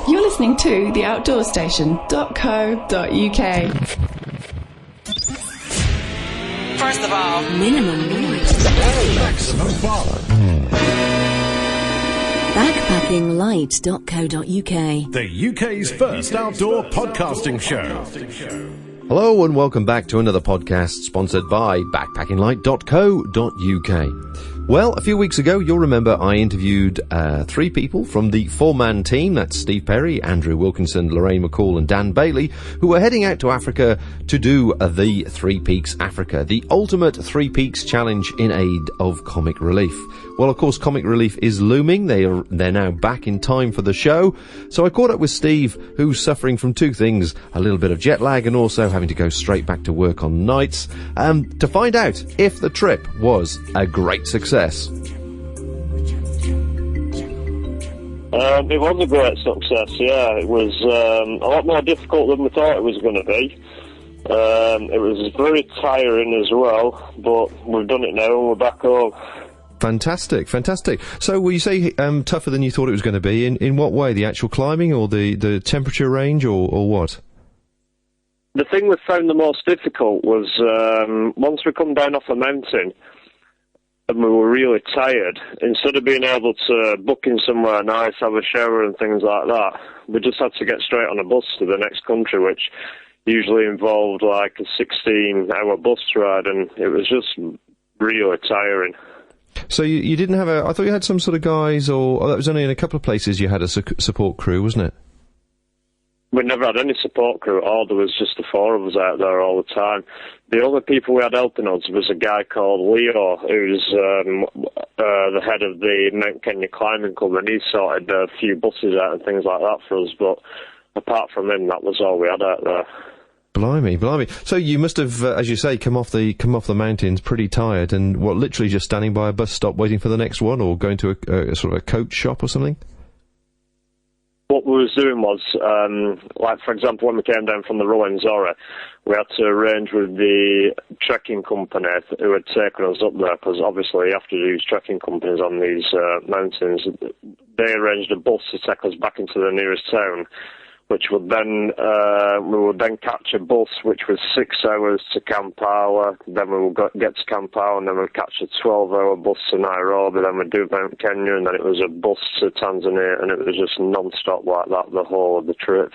You're listening to theoutdoorstation.co.uk. First of all, minimum wage. Maximum fun. Backpackinglight.co.uk. The UK's first outdoor podcasting show. Hello and welcome back to another podcast sponsored by backpackinglight.co.uk. Well, a few weeks ago, you'll remember I interviewed three people from the four-man team. That's Steve Perry, Andrew Wilkinson, Lorraine McCall and Dan Bailey, who were heading out to Africa to do the Three Peaks Africa, the ultimate Three Peaks challenge in aid of comic relief. Well, of course, comic relief is looming. They're now back in time for the show. So I caught up with Steve, who's suffering from two things, a little bit of jet lag and also having to go straight back to work on nights, to find out if the trip was a great success. It was a great success, yeah. It was a lot more difficult than we thought it was going to be. It was very tiring as well, but we've done it now and we're back home. Fantastic, fantastic. So will you say tougher than you thought it was going to be? In what way? The actual climbing or the temperature range or what? The thing we found the most difficult was once we come down off the mountain, and we were really tired, instead of being able to book in somewhere nice, have a shower and things like that, we just had to get straight on a bus to the next country, which usually involved like a 16-hour bus ride, and it was just really tiring. So you didn't have I thought you had some sort of guys, or that was only in a couple of places you had a support crew, wasn't it? We never had any support crew at all. There was just the four of us out there all the time. The other people we had helping us was a guy called Leo, who's the head of the Mount Kenya Climbing Club, and he sorted a few buses out and things like that for us, but apart from him, that was all we had out there. Blimey. So you must have, as you say, come off the mountains pretty tired, and literally just standing by a bus stop waiting for the next one, or going to a sort of a coach shop or something? What we was doing was, like for example, when we came down from the Ruwenzori, we had to arrange with the trekking company who had taken us up there, because obviously you have to use trekking companies on these mountains. They arranged a bus to take us back into the nearest town, which would then, we would then catch a bus which was 6 hours to Kampala, then we would get to Kampala, and then we'd catch a 12-hour bus to Nairobi, then we'd do Mount Kenya, and then it was a bus to Tanzania, and it was just non-stop like that the whole of the trip.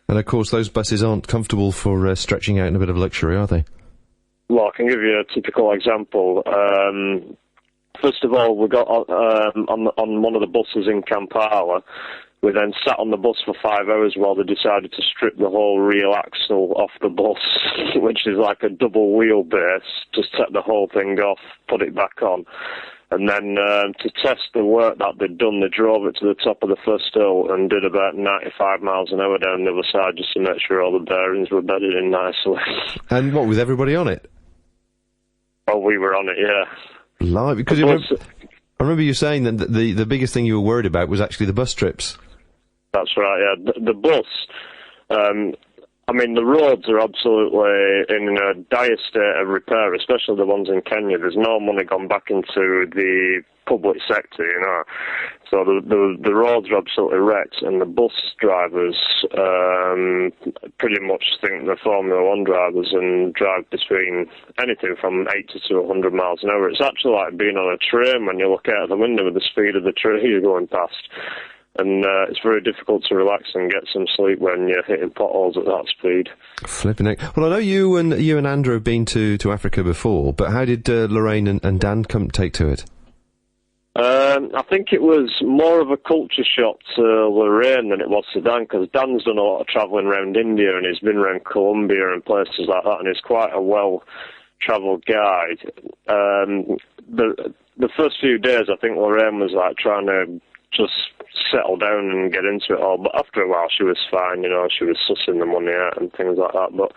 And of course those buses aren't comfortable for stretching out in a bit of luxury, are they? Well, I can give you a typical example. First of all, we got on one of the buses in Kampala. We then sat on the bus for 5 hours while they decided to strip the whole rear axle off the bus, which is like a double wheelbase, just take the whole thing off, put it back on. And then to test the work that they'd done, they drove it to the top of the first hill and did about 95 miles an hour down the other side just to make sure all the bearings were bedded in nicely. And what, with everybody on it? Oh, we were on it, yeah. Live, because I remember you saying that the biggest thing you were worried about was actually the bus trips. That's right, yeah. The bus, I mean, the roads are absolutely in a dire state of repair, especially the ones in Kenya. There's no money gone back into the public sector, you know. So the roads are absolutely wrecked, and the bus drivers pretty much think they're Formula One drivers and drive between anything from 80 to 100 miles an hour. It's actually like being on a train when you look out of the window with the speed of the train you're going past. And it's very difficult to relax and get some sleep when you're hitting potholes at that speed. Flipping it. Well, I know you and Andrew have been to Africa before, but how did Lorraine and Dan take to it? I think it was more of a culture shock to Lorraine than it was to Dan, because Dan's done a lot of travelling around India and he's been around Colombia and places like that, and he's quite a well-travelled guy. The first few days, I think Lorraine was like trying to just settle down and get into it all, but after a while she was fine, you know, she was sussing the money out and things like that. But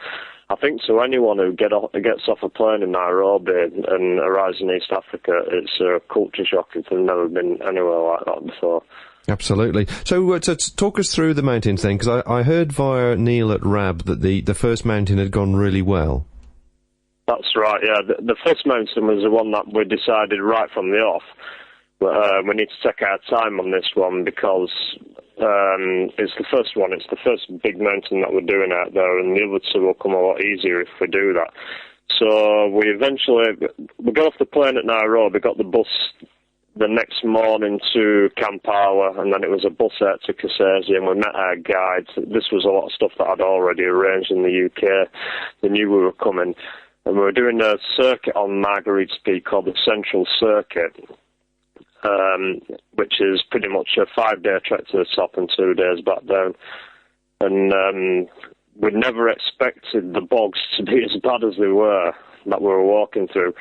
I think to anyone who gets off a plane in Nairobi and arrives in East Africa, it's a culture shock if they've never been anywhere like that before. Absolutely. So talk us through the mountains then, because I heard via Neil at Rab that the first mountain had gone really well. That's right, yeah. The first mountain was the one that we decided right from the off. We need to take our time on this one because It's the first one. It's the first big mountain that we're doing out there, and the other two will come a lot easier if we do that. So we got off the plane at Nairobi, got the bus the next morning to Kampala, and then it was a bus out to Kasese, and we met our guides. This was a lot of stuff that I'd already arranged in the UK. They knew we were coming, and we were doing a circuit on Marguerite's Peak called the Central Circuit, which is pretty much a 5-day trek to the top and 2 days back down. And we'd never expected the bogs to be as bad as they were that we were walking through.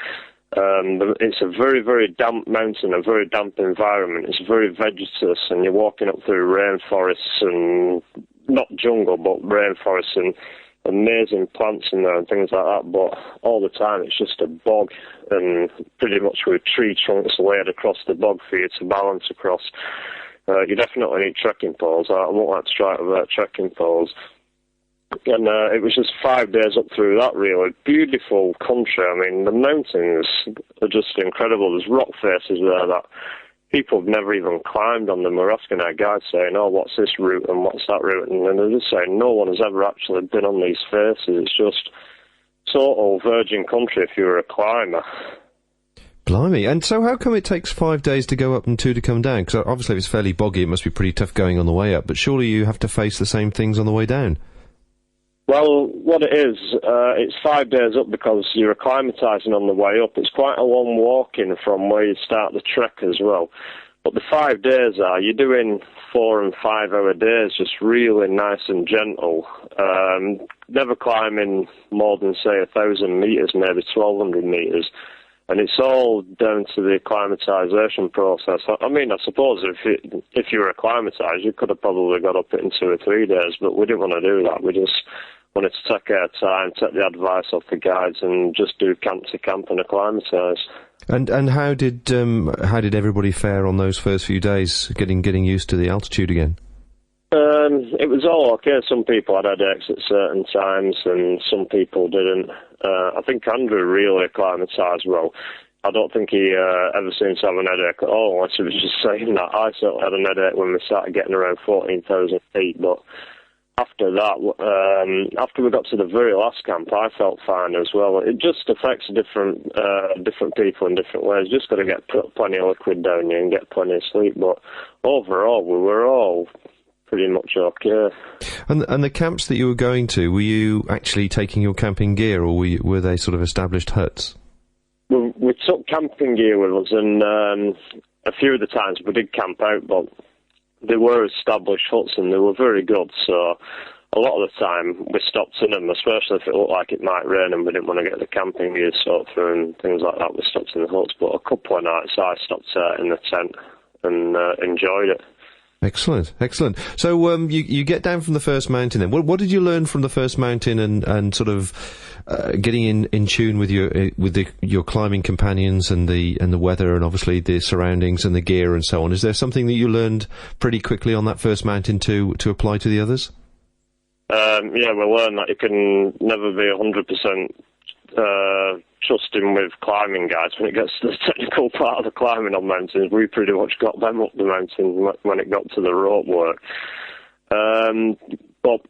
It's a very, very damp mountain, a very damp environment. It's very vegetative, and you're walking up through rainforests, and not jungle, but rainforests, and amazing plants in there and things like that. But all the time it's just a bog, and pretty much with tree trunks laid across the bog for you to balance across. You definitely need trekking poles. I won't like to try it without trekking poles. And it was just 5 days up through that, really. Beautiful country. I mean, the mountains are just incredible. There's rock faces there that people have never even climbed on them. We're asking our guides, saying, oh, what's this route and what's that route? And they're just saying no one has ever actually been on these faces. It's just total virgin country if you're a climber. Blimey. And so how come it takes 5 days to go up and 2 to come down? Because obviously if it's fairly boggy, it must be pretty tough going on the way up. But surely you have to face the same things on the way down? Well, what it is, it's 5 days up because you're acclimatising on the way up. It's quite a long walking from where you start the trek as well. But the 5 days you're doing 4 and 5 hour days, just really nice and gentle. Never climbing more than, say, 1,000 metres, maybe 1,200 metres. And it's all down to the acclimatisation process. I mean, I suppose if you were acclimatised, you could have probably got up it in 2 or 3 days, but we didn't want to do that. We just wanted to take our time, take the advice off the guides, and just do camp to camp and acclimatise. And how did everybody fare on those first few days, getting used to the altitude again? It was all okay. Some people had headaches at certain times, and some people didn't. I think Andrew really acclimatised well. I don't think he ever seemed to have an headache at all, unless he was just saying that. I certainly had an headache when we started getting around 14,000 feet, but after that, after we got to the very last camp, I felt fine as well. It just affects different people in different ways. Just got to get plenty of liquid down you and get plenty of sleep, but overall, we were all pretty much okay. And the camps that you were going to, were you actually taking your camping gear, or were they sort of established huts? We took camping gear with us, and a few of the times we did camp out, but they were established huts and they were very good, so a lot of the time we stopped in them, especially if it looked like it might rain and we didn't want to get the camping gear soaked through and things like that. We stopped in the huts, but a couple of nights I stopped in the tent and enjoyed it. Excellent. So you get down from the first mountain then. What did you learn from the first mountain and sort of getting in tune with your climbing companions and the weather and obviously the surroundings and the gear and so on? Is there something that you learned pretty quickly on that first mountain to apply to the others? Yeah, we learned that you can never be 100% trusting with climbing guides when it gets to the technical part of the climbing on mountains. We pretty much got them up the mountain when it got to the rope work. But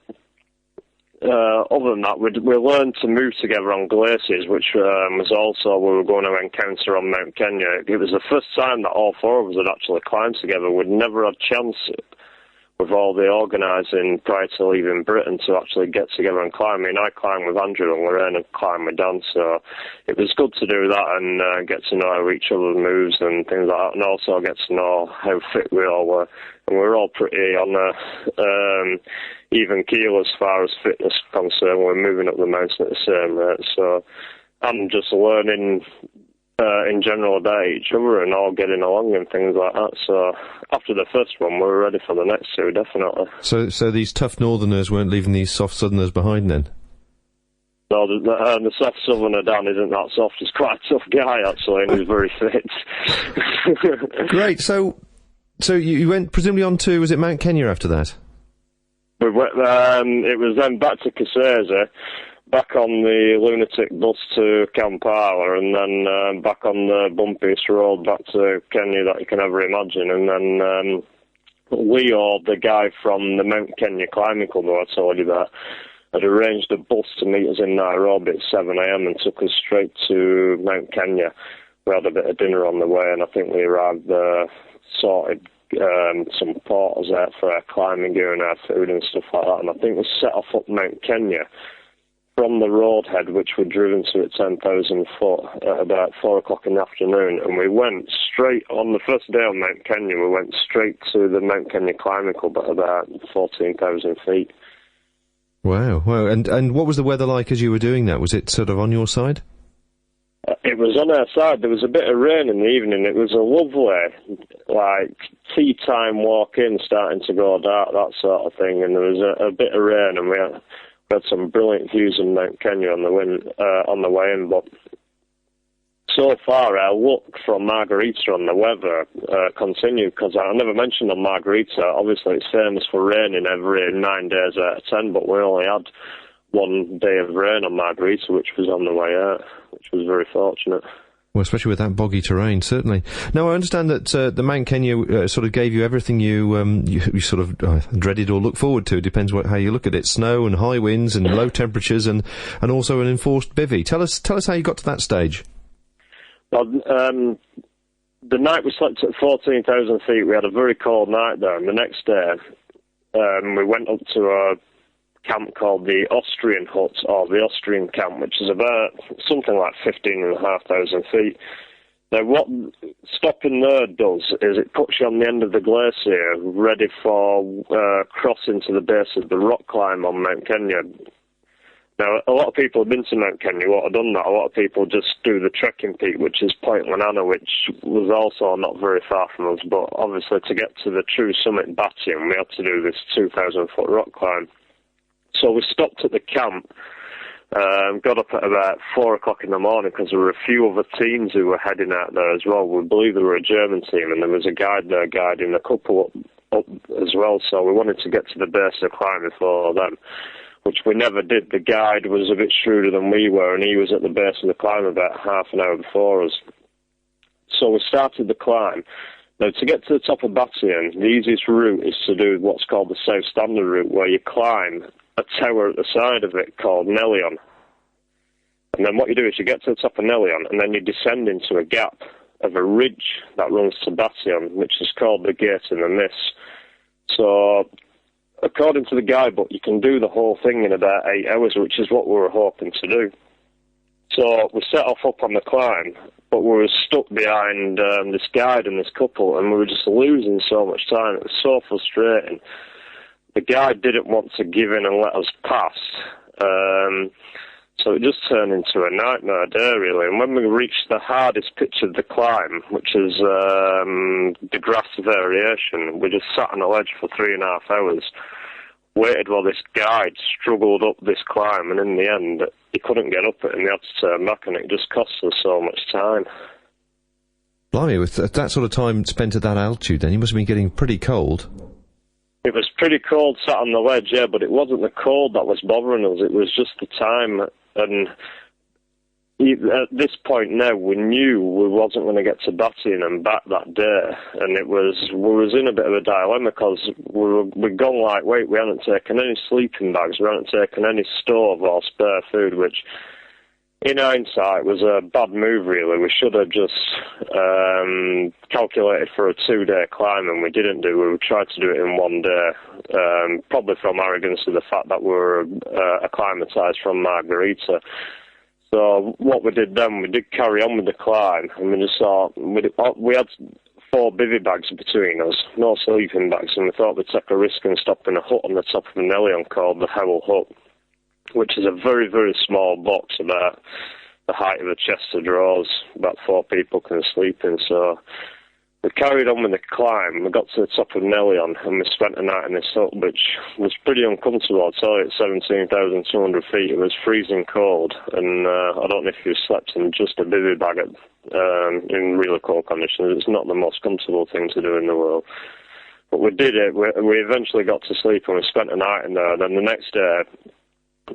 other than that, we learned to move together on glaciers, which was also we were going to encounter on Mount Kenya. It was the first time that all four of us had actually climbed together. We'd never had a chance with all the organising prior to leaving Britain to actually get together and climb. I mean, I climbed with Andrew and Lorraine and climbed with Dan, so it was good to do that and get to know how each other moves and things like that, and also get to know how fit we all were. And we were all pretty on a even keel as far as fitness is concerned. We're moving up the mountain at the same rate, so I'm just learning in general about each other and all getting along and things like that. So after the first one, we were ready for the next two, definitely. So these tough northerners weren't leaving these soft southerners behind then? No, the soft southerner Dan isn't that soft. He's quite a tough guy, actually, and he's very fit. Great. So you went presumably on to, was it Mount Kenya after that? We went, it was then back to Kasese, back on the lunatic bus to Kampala, and then back on the bumpiest road back to Kenya that you can ever imagine. And then Leo, the guy from the Mount Kenya Climbing Club who I told you about, had arranged a bus to meet us in Nairobi at 7 a.m. and took us straight to Mount Kenya. We had a bit of dinner on the way, and I think we arrived there, sorted some porters out for our climbing gear and our food and stuff like that, and I think we set off up Mount Kenya from the roadhead, which we'd driven to at 10,000 foot at about 4 o'clock in the afternoon, and we went straight, on the first day on Mount Kenya, we went straight to the Mount Kenya Climbing Club at about 14,000 feet. Wow, wow. And what was the weather like as you were doing that? Was it sort of on your side? It was on our side. There was a bit of rain in the evening. It was a lovely, like, tea time walk in, starting to go dark, that sort of thing, and there was a bit of rain, and we had some brilliant views in Mount Kenya on the way in, but so far our luck from Margarita on the weather continued, because I never mentioned on Margarita, obviously it's famous for raining every 9 days out of 10, but we only had 1 day of rain on Margarita, which was on the way out, which was very fortunate. Well, especially with that boggy terrain, certainly. Now, I understand that the Mount Kenya sort of gave you everything you sort of dreaded or looked forward to. It depends how you look at it. Snow and high winds and low temperatures and also an enforced bivvy. Tell us how you got to that stage. Well, the night we slept at 14,000 feet, we had a very cold night there, and the next day we went up to a camp called the Austrian Hut, or the Austrian Camp, which is about something like 15,500 feet. Now, what stopping there does is it puts you on the end of the glacier, ready for crossing to the base of the rock climb on Mount Kenya. Now, a lot of people have been to Mount Kenya, what have done that. A lot of people just do the trekking peak, which is Point Lanana, which was also not very far from us, but obviously to get to the true summit, Batian, we had to do this 2,000-foot rock climb. So we stopped at the camp, got up at about 4 o'clock in the morning, because there were a few other teams who were heading out there as well. We believe they were a German team, and there was a guide there guiding a couple up as well, so we wanted to get to the base of the climb before them, which we never did. The guide was a bit shrewder than we were, and he was at the base of the climb about half an hour before us. So we started the climb. Now, to get to the top of Batian, the easiest route is to do what's called the South Standard route, where you climb a tower at the side of it called Nelion. And then what you do is you get to the top of Nelion, and then you descend into a gap of a ridge that runs to Batian, which is called the Gate in the Mist. So, according to the guidebook, you can do the whole thing in about 8 hours, which is what we were hoping to do. So we set off up on the climb, but we were stuck behind this guide and this couple, and we were just losing so much time. It was so frustrating. The guide didn't want to give in and let us pass, so it just turned into a nightmare day, really. And when we reached the hardest pitch of the climb, which is the grass variation, we just sat on a ledge for 3.5 hours, waited while this guide struggled up this climb, and in the end, he couldn't get up it, and he had to turn back, and it just cost us so much time. Blimey, with that sort of time spent at that altitude, then you must have been getting pretty cold. It was pretty cold sat on the ledge, yeah, but it wasn't the cold that was bothering us, it was just the time. And at this point now, we knew we wasn't going to get to Batian and back that day, and we was in a bit of a dilemma, because we'd gone lightweight, we hadn't taken any sleeping bags, we hadn't taken any stove or spare food, which in hindsight was a bad move, really. We should have just calculated for a 2-day climb, and we didn't do. We tried to do it in 1 day, probably from arrogance of the fact that we were acclimatised from Margarita. So what we did then, we did carry on with the climb, and we just thought, we had 4 bivvy bags between us, no sleeping bags, and we thought we'd take a risk and stop in a hut on the top of the Nelion called the Howell Hut, which is a very, very small box about the height of a chest of drawers, about 4 people can sleep in. So we carried on with the climb. We got to the top of Nelion, and we spent a night in this hut, which was pretty uncomfortable. I'll tell you, at 17,200 feet, it was freezing cold, and I don't know if you slept in just a bivvy bag in really cold conditions. It's not the most comfortable thing to do in the world. But we did it. We eventually got to sleep, and we spent a night in there. Then the next day,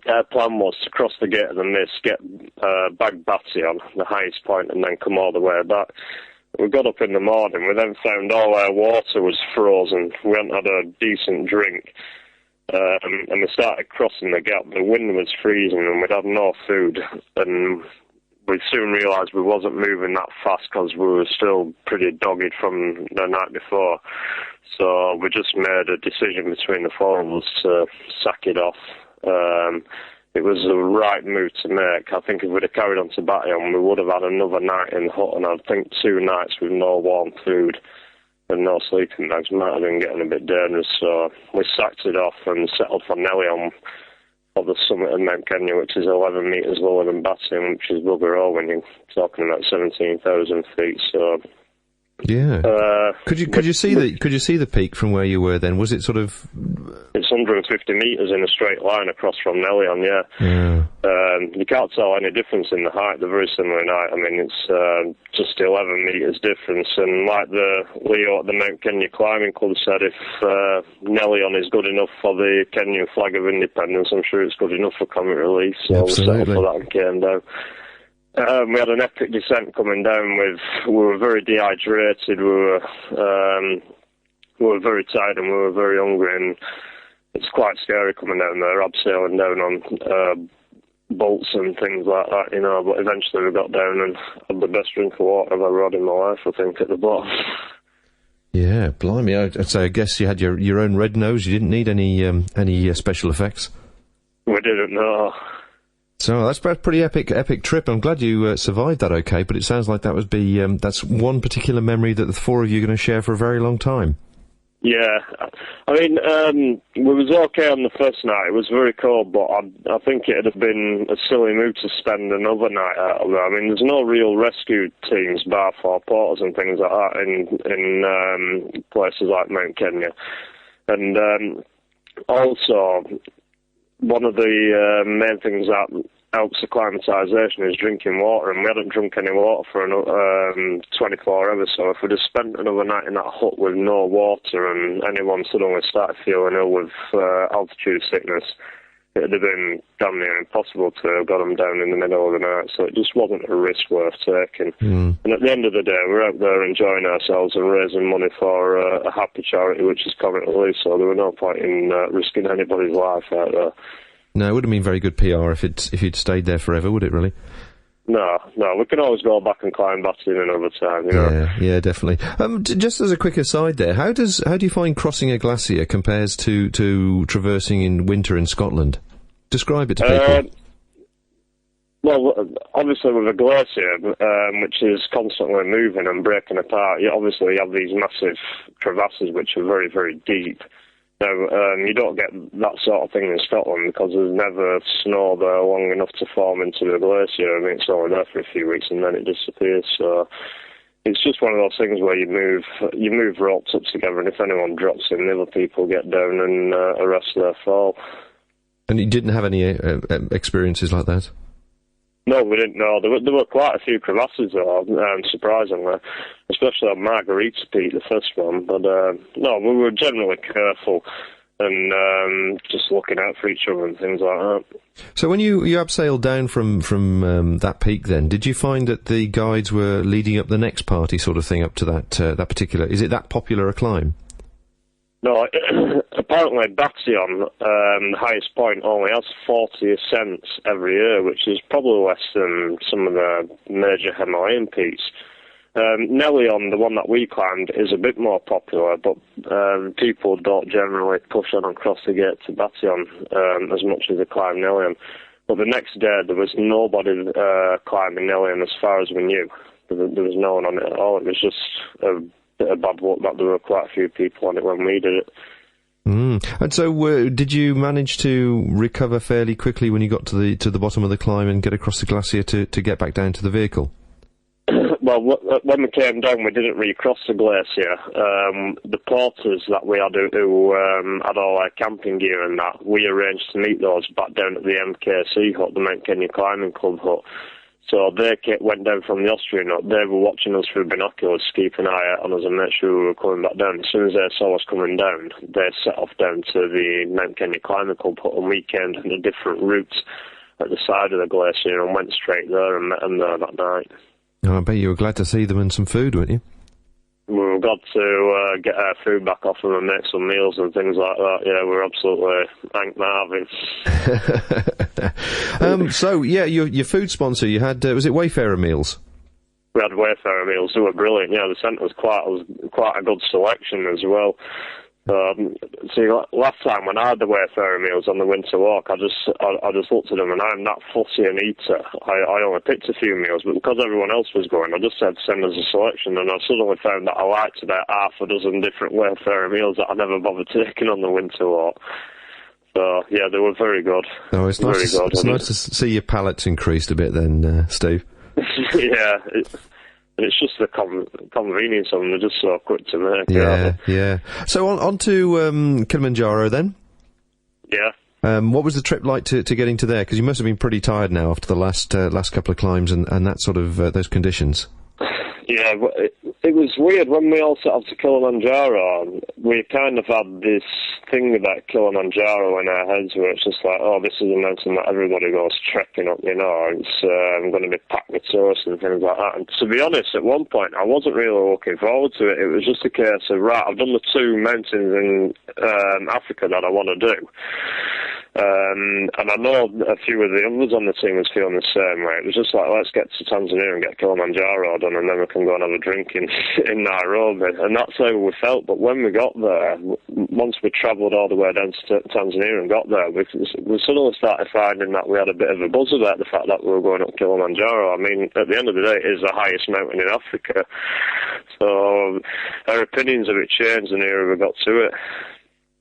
our plan was to cross the Gate of the Mist, get back Batian, the highest point, and then come all the way back. we got up in the morning. We then found all our water was frozen. We hadn't had a decent drink. And we started crossing the gap. The wind was freezing and we'd had no food. And we soon realised we wasn't moving that fast because we were still pretty dogged from the night before. So we just made a decision between the four of us to sack it off. It was the right move to make. I think if we'd have carried on to Batillon, we would have had another night in the hut, and I think 2 nights with no warm food and no sleeping bags might have been getting a bit dangerous. So we sacked it off and settled for Nelion of the summit of Mount Kenya, which is 11 metres lower than Batillon, which is bugger all when you're talking about 17,000 feet. So yeah. Could you see the peak from where you were then? Was it sort of? It's 150 metres in a straight line across from Nelion. Yeah. You can't tell any difference in the height. They're very similar in height. I mean, it's just 11 metres difference. And like the Leo at the Mount Kenya Climbing Club said, if Nelion is good enough for the Kenyan flag of independence, I'm sure it's good enough for Comet Relief. So we settled for that and came down. We had an epic descent coming down we were very dehydrated, we were very tired and we were very hungry, and it's quite scary coming down there, abseiling down on bolts and things like that, you know, but eventually we got down and had the best drink of water I've ever had in my life, I think, at the bottom. Yeah, blimey, I'd say I guess you had your own red nose, you didn't need any special effects? We didn't, no. So that's a pretty epic trip. I'm glad you survived that okay, but it sounds like that would be that's one particular memory that the four of you are going to share for a very long time. Yeah, I mean, we was okay on the first night. It was very cold, but I think it'd have been a silly move to spend another night out there. I mean, there's no real rescue teams, bar for porters and things like that in places like Mount Kenya. And also, one of the main things that helps acclimatisation is drinking water, and we hadn't drunk any water for 24 hours, so if we'd have spent another night in that hut with no water and anyone suddenly started feeling ill with altitude sickness, it would have been damn near impossible to have got them down in the middle of the night, so it just wasn't a risk worth taking. And at the end of the day, we're out there enjoying ourselves and raising money for a happy charity, which is Comet Relief, so there were no point in risking anybody's life out there. No, it wouldn't have been very good PR if you'd stayed there forever, would it, really? No, we can always go back and climb back in another time, you know? Yeah, definitely. Just as a quick aside there, how do you find crossing a glacier compares to traversing in winter in Scotland? Describe it to people. Well, obviously with a glacier, which is constantly moving and breaking apart, you obviously have these massive crevasses which are very, very deep. Now, you don't get that sort of thing in Scotland because there's never snow there long enough to form into the glacier. I mean, it's only there for a few weeks and then it disappears. So it's just one of those things where you move ropes up together, and if anyone drops in, the other people get down and arrest their fall. And you didn't have any experiences like that? No, we didn't know. There were quite a few crevasses though, surprisingly, especially on Margarita Peak, the first one. But no, we were generally careful and just looking out for each other and things like that. So when you abseiled down from that peak, then did you find that the guides were leading up the next party, sort of thing, up to that particular? Is it that popular a climb? No, apparently Batillon, the highest point, only has 40 ascents every year, which is probably less than some of the major Himalayan peaks. Nelion, the one that we climbed, is a bit more popular, but people don't generally push on and cross the gate to Batillon as much as they climb Nelion. But the next day, there was nobody climbing Nelion as far as we knew. There was no one on it at all. It was just a bit of bad luck that there were quite a few people on it when we did it. And so, did you manage to recover fairly quickly when you got to the bottom of the climb and get across the glacier to get back down to the vehicle? Well, when we came down, we didn't recross the glacier. The porters that we had who had all our camping gear and that, we arranged to meet those back down at the MKC hut, the Mount Kenya Climbing Club hut. So they went down from the Austrian hut. They were watching us through binoculars, keeping an eye out on us and make sure we were coming back down. As soon as they saw us coming down, they set off down to the Mount Kenya Climbing Club hut, and we came down a different route at the side of the glacier and went straight there and met them there that night. Oh, I bet you were glad to see them and some food, weren't you? We were glad to get our food back off them and make some meals and things like that. Yeah, we're absolutely thank Marvin. So, yeah, your food sponsor, you had, was it Wayfarer meals? We had Wayfarer meals. They were brilliant. Yeah, the centre was quite a good selection as well. See, last time when I had the Wayfarer meals on the winter walk, I just looked at them, and I'm that fussy an eater. I only picked a few meals, but because everyone else was going, I just said send us a selection, and I suddenly found that I liked about half a dozen different Wayfarer meals that I never bothered taking on the winter walk. So yeah, they were very good. Oh, it's nice. It's nice to see your palates increased a bit, then, Steve. Yeah. It's just the convenience of them. They're just so quick to make. Yeah. So on to Kilimanjaro then. Yeah. What was the trip like to getting to there? Because you must have been pretty tired now after the last couple of climbs and that sort of those conditions. Yeah, it was weird when we all set off to Kilimanjaro. We kind of had this thing about Kilimanjaro in our heads where it's just like, oh, this is a mountain that everybody goes trekking up, you know. It's going to be packed with tourists and things like that. And to be honest, at one point, I wasn't really looking forward to it. It was just a case of, right, I've done the 2 mountains in Africa that I want to do. And I know a few of the others on the team was feeling the same way. It was just like, let's get to Tanzania and get Kilimanjaro done, and then we can go and have a drink in Nairobi. And that's how we felt. But when we got there, once we travelled all the way down to Tanzania and got there, we suddenly started finding that we had a bit of a buzz about the fact that we were going up Kilimanjaro. I mean, at the end of the day, it is the highest mountain in Africa. So our opinions of it changed the nearer we got to it.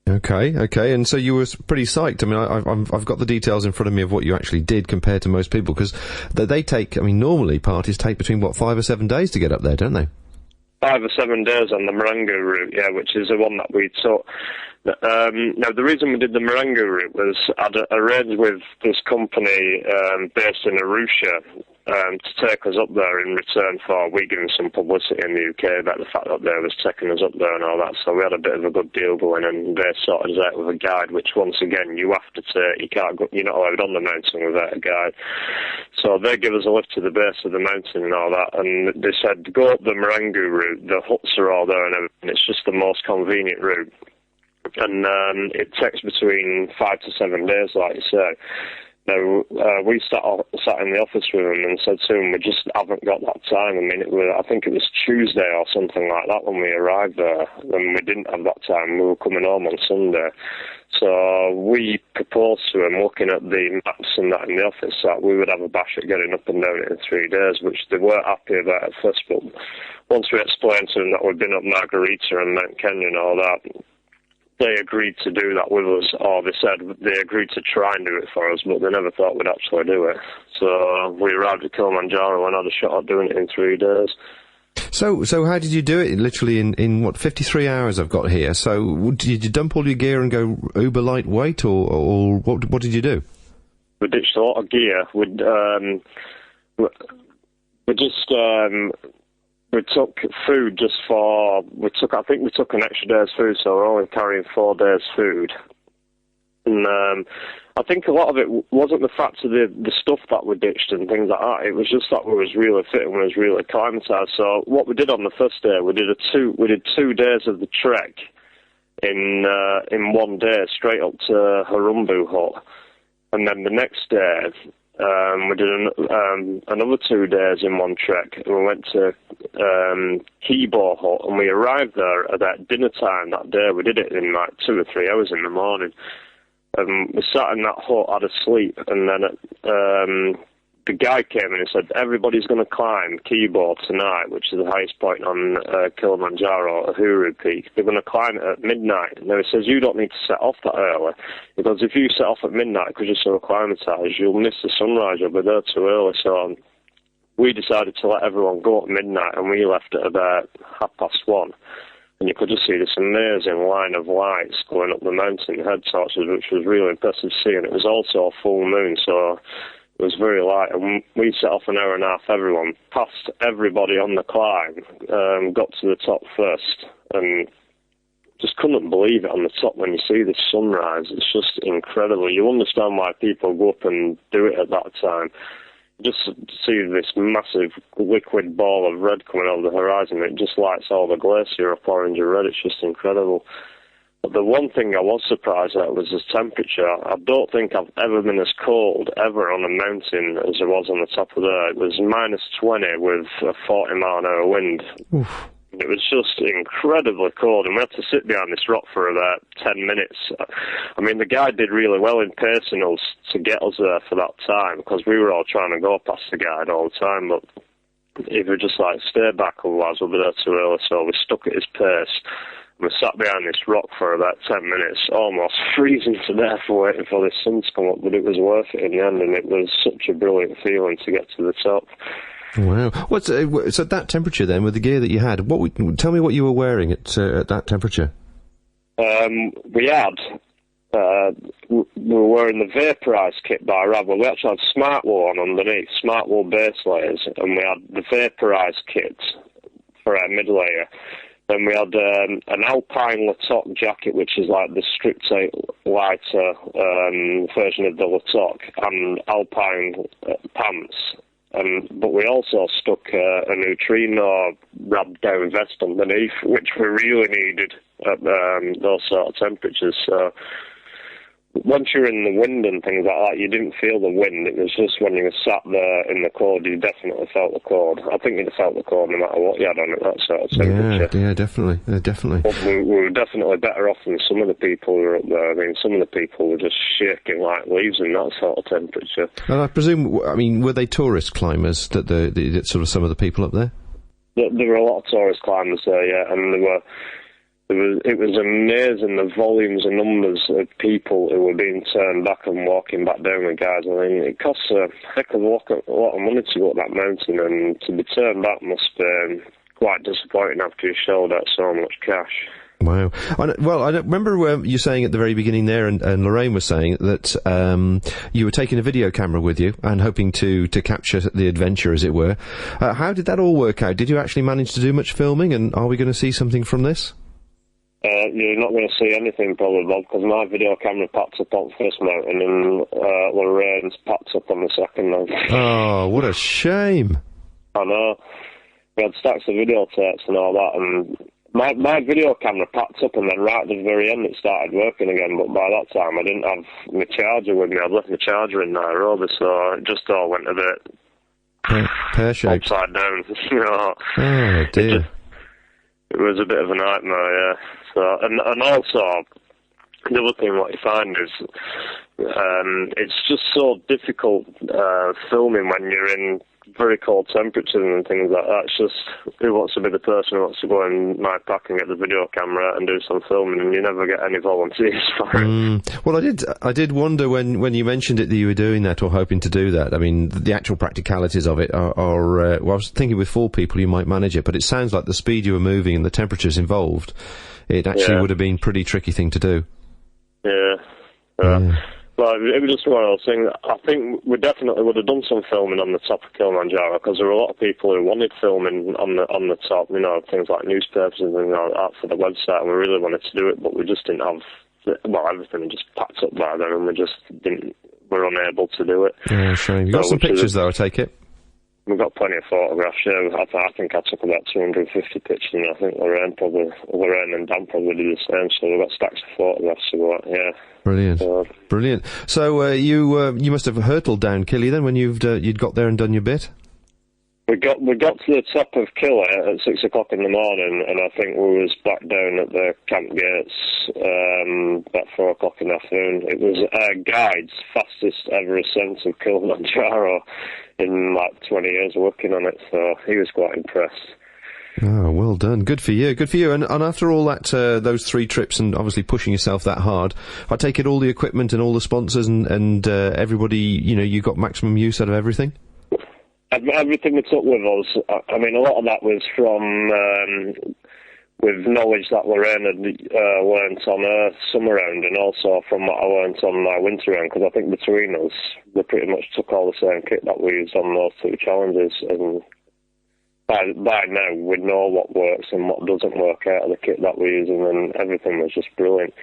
Okay, and so you were pretty psyched. I mean, I've got the details in front of me of what you actually did compared to most people, because they take, I mean, normally parties take between, 5 or 7 days to get up there, don't they? 5 or 7 days on the Marangu route, yeah, which is the one that we took. Now, the reason we did the Marangu route was I'd arranged with this company based in Arusha to take us up there in return for we giving some publicity in the UK about the fact that they was taking us up there and all that. So we had a bit of a good deal going, and they sorted us out with a guide, which once again you have to take. You can't go, you're not allowed on the mountain without a guide. So they give us a lift to the base of the mountain and all that, and they said go up the Marangu route. The huts are all there and everything. It's just the most convenient route. And it takes between 5 to 7 days, like you say. Now, we sat in the office with them and said to them, we just haven't got that time. I mean, I think it was Tuesday or something like that when we arrived there, and we didn't have that time. We were coming home on Sunday. So we proposed to them, looking at the maps and that in the office, that we would have a bash at getting up and down it in 3 days, which they weren't happy about at first. But once we explained to them that we'd been up Margarita and Mount Kenya and all that, they agreed to do that with us, or they said they agreed to try and do it for us, but they never thought we'd actually do it. So we arrived at Kilimanjaro and had a shot at doing it in 3 days. So how did you do it? Literally in what, 53 hours I've got here. So did you dump all your gear and go uber lightweight, or what did you do? We ditched a lot of gear. We took food I think we took an extra day's food, so we're only carrying 4 days' food. And I think a lot of it wasn't the fact of the stuff that we ditched and things like that. It was just that we was really fit and we was really acclimatised. So what we did on the first day, we did 2 days of the trek in 1 day, straight up to Harumbu Hut. And then the next day, we did another 2 days in one trek, and we went to Kibo Hut, and we arrived there at about dinner time that day. We did it in like 2 or 3 hours in the morning. We sat in that hut, had a sleep, and then the guy came in and said, everybody's going to climb Kibo tonight, which is the highest point on Kilimanjaro, Uhuru Peak. They're going to climb it at midnight. Now he says, you don't need to set off that early, because if you set off at midnight because you're so acclimatised, you'll miss the sunrise, you'll be there too early. So we decided to let everyone go at midnight, and we left at about 1:30. And you could just see this amazing line of lights going up the mountain, head torches, which was really impressive to see. And it was also a full moon, so it was very light, and we set off an hour and a half, everyone, passed everybody on the climb, got to the top first, and just couldn't believe it on the top when you see the sunrise. It's just incredible. You understand why people go up and do it at that time. just see this massive liquid ball of red coming over the horizon. It just lights all the glacier up orange and red. It's just incredible. But the one thing I was surprised at was the temperature. I don't think I've ever been as cold ever on a mountain as I was on the top of there. It was -20 with a 40-mile-an-hour wind. Oof. It was just incredibly cold, and we had to sit behind this rock for about 10 minutes. I mean, the guide did really well in pacing us to get us there for that time, because we were all trying to go past the guide all the time, but he would just like, stay back, otherwise we'll be there too early, so we stuck at his pace. We sat behind this rock for about 10 minutes, almost freezing to death waiting for the sun to come up, but it was worth it in the end, and it was such a brilliant feeling to get to the top. Wow. What's so that temperature then, with the gear that you had? Tell me what you were wearing at that temperature. We were wearing the vaporised kit by Ravel. We actually had smart wool on underneath, smart wool base layers, and we had the vaporised kit for our mid layer. Then we had an Alpine Latoc jacket, which is like the Strip-Tape lighter version of the Latoc, and Alpine pants. But we also stuck a neutrino wrapped down vest underneath, which we really needed at those sort of temperatures. So once you're in the wind and things like that, you didn't feel the wind. It was just when you were sat there in the cold, you definitely felt the cold. I think you'd have felt the cold no matter what you had on at that sort of temperature. Yeah, definitely. But we were definitely better off than some of the people who were up there. I mean, some of the people were just shaking like leaves in that sort of temperature. And I presume, I mean, were they tourist climbers, that the sort of some of the people up there? There were a lot of tourist climbers there, yeah, and it was amazing, the volumes and numbers of people who were being turned back and walking back down with guides. I mean, it costs a heck of a lot of money to go up that mountain, and to be turned back must be quite disappointing after you shelled out so much cash. Wow. I remember you saying at the very beginning there, and Lorraine was saying that you were taking a video camera with you and hoping to capture the adventure, as it were. How did that all work out? Did you actually manage to do much filming, and are we going to see something from this? You're not going to see anything probably, Bob, because my video camera packed up on first mountain and Lorraine's packed up on the second mountain. Oh, what a shame. I know. We had stacks of videotapes and all that, and my video camera packed up, and then right at the very end it started working again, but by that time I didn't have my charger with me. I'd left my charger in Nairobi, so it just all went a bit pear-shaped. Upside down. You know. Oh, dear. It was a bit of a nightmare, yeah. So, and also, the other thing what you find is it's just so difficult filming when you're in very cold temperatures and things like that. It's just, who wants to be the person who wants to go in my pack and get the video camera and do some filming, and you never get any volunteers for it. Well, I did wonder when you mentioned it that you were doing that or hoping to do that. I mean, the actual practicalities of it are well, I was thinking with 4 people you might manage it, but it sounds like the speed you were moving and the temperatures involved, it actually would have been a pretty tricky thing to do. Yeah. Well, it was just one of those things. I think we definitely would have done some filming on the top of Kilimanjaro, because there were a lot of people who wanted filming on the top, you know, things like newspapers and things like that for the website, and we really wanted to do it, but we just didn't have, everything just packed up by then, and we're unable to do it. Yeah, shame. You got some pictures though, I take it? We've got plenty of photographs, yeah. I think I took about 250 pictures, and I think Lorraine and Dan probably did the same, so we've got stacks of photographs to go out, yeah. Brilliant. Brilliant. So, you must have hurtled down Killy then when you'd got there and done your bit? We got to the top of Killy at 6 o'clock in the morning, and I think we was back down at the camp gates about 4 o'clock in the afternoon. It was our guide's fastest ever ascent of Kilimanjaro in like 20 years working on it, so he was quite impressed. Oh, well done. Good for you. Good for you. And after all that, those 3 trips and obviously pushing yourself that hard, I take it all the equipment and all the sponsors and everybody, you know, you got maximum use out of everything? Everything we took with us, I mean, a lot of that was from with knowledge that Lorraine had learnt on her summer round, and also from what I learnt on my winter round, because I think between us, we pretty much took all the same kit that we used on those 2 challenges, and by now we know what works and what doesn't work out of the kit that we're using, and everything was just brilliant.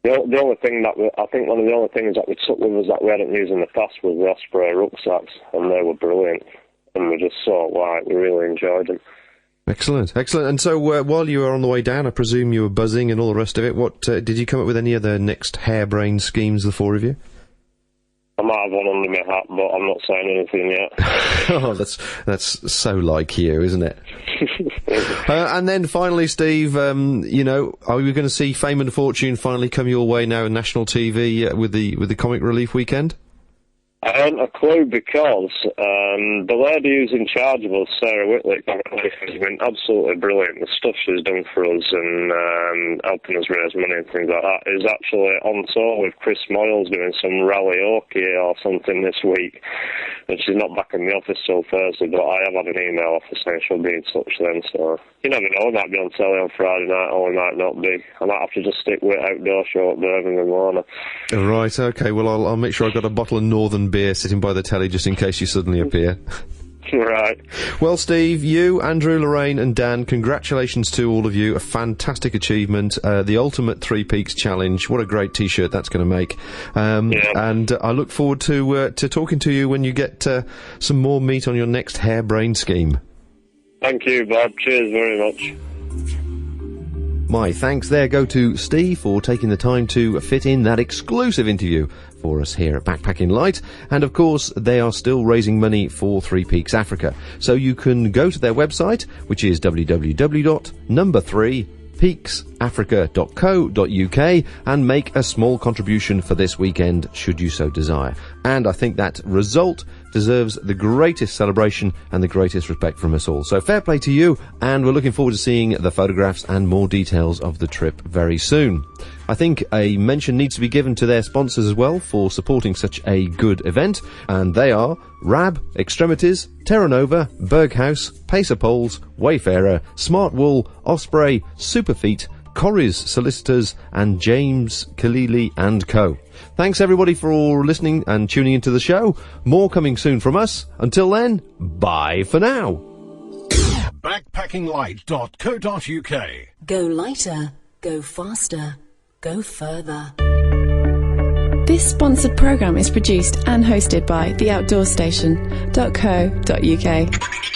The only thing I think one of the only things that we took with us that we hadn't used in the past was the Osprey rucksacks, and they were brilliant. And we just saw we really enjoyed them. Excellent, excellent. And so while you were on the way down, I presume you were buzzing and all the rest of it. What did you come up with any other next harebrained schemes, the four of you? I might have one under my hat, but I'm not saying anything yet. Oh, that's so like you, isn't it? And then finally, Steve, are we going to see Fame and Fortune finally come your way now on national TV with the Comic Relief weekend? I haven't a clue because the lady who's in charge of us, Sarah Whitley, has been absolutely brilliant. The stuff she's done for us and helping us raise money and things like that is actually on tour with Chris Moyles doing some rally hockey or something this week. And she's not back in the office till Thursday, but I have had an email off her saying she'll be in touch then. So you never know, we might be on telly on Friday night or we might not be. I might have to just stick with outdoor show up there in the morning. Right, okay, well I'll make sure I've got a bottle of Northern beer sitting by the telly just in case you suddenly appear. Right. Well, Steve, you, Andrew, Lorraine and Dan, congratulations to all of you. A fantastic achievement. The Ultimate Three Peaks Challenge. What a great T-shirt that's going to make. And I look forward to talking to you when you get some more meat on your next harebrained scheme. Thank you, Bob. Cheers very much. My thanks there go to Steve for taking the time to fit in that exclusive interview for us here at Backpacking Light. And of course, they are still raising money for Three Peaks Africa. So you can go to their website, which is www.3peaksafrica.co.uk and make a small contribution for this weekend, should you so desire. And I think that result deserves the greatest celebration and the greatest respect from us all. So fair play to you, and we're looking forward to seeing the photographs and more details of the trip very soon. I think a mention needs to be given to their sponsors as well for supporting such a good event, and they are Rab, Extremities, Terra Nova, Berghaus, Pacer Poles, Wayfarer, Smart Wool, Osprey, Superfeet, Corries Solicitors, and James Kalili and Co. Thanks everybody for listening and tuning into the show. More coming soon from us. Until then, bye for now. Backpackinglight.co.uk. Go lighter, go faster, go further. This sponsored programme is produced and hosted by theoutdoorstation.co.uk.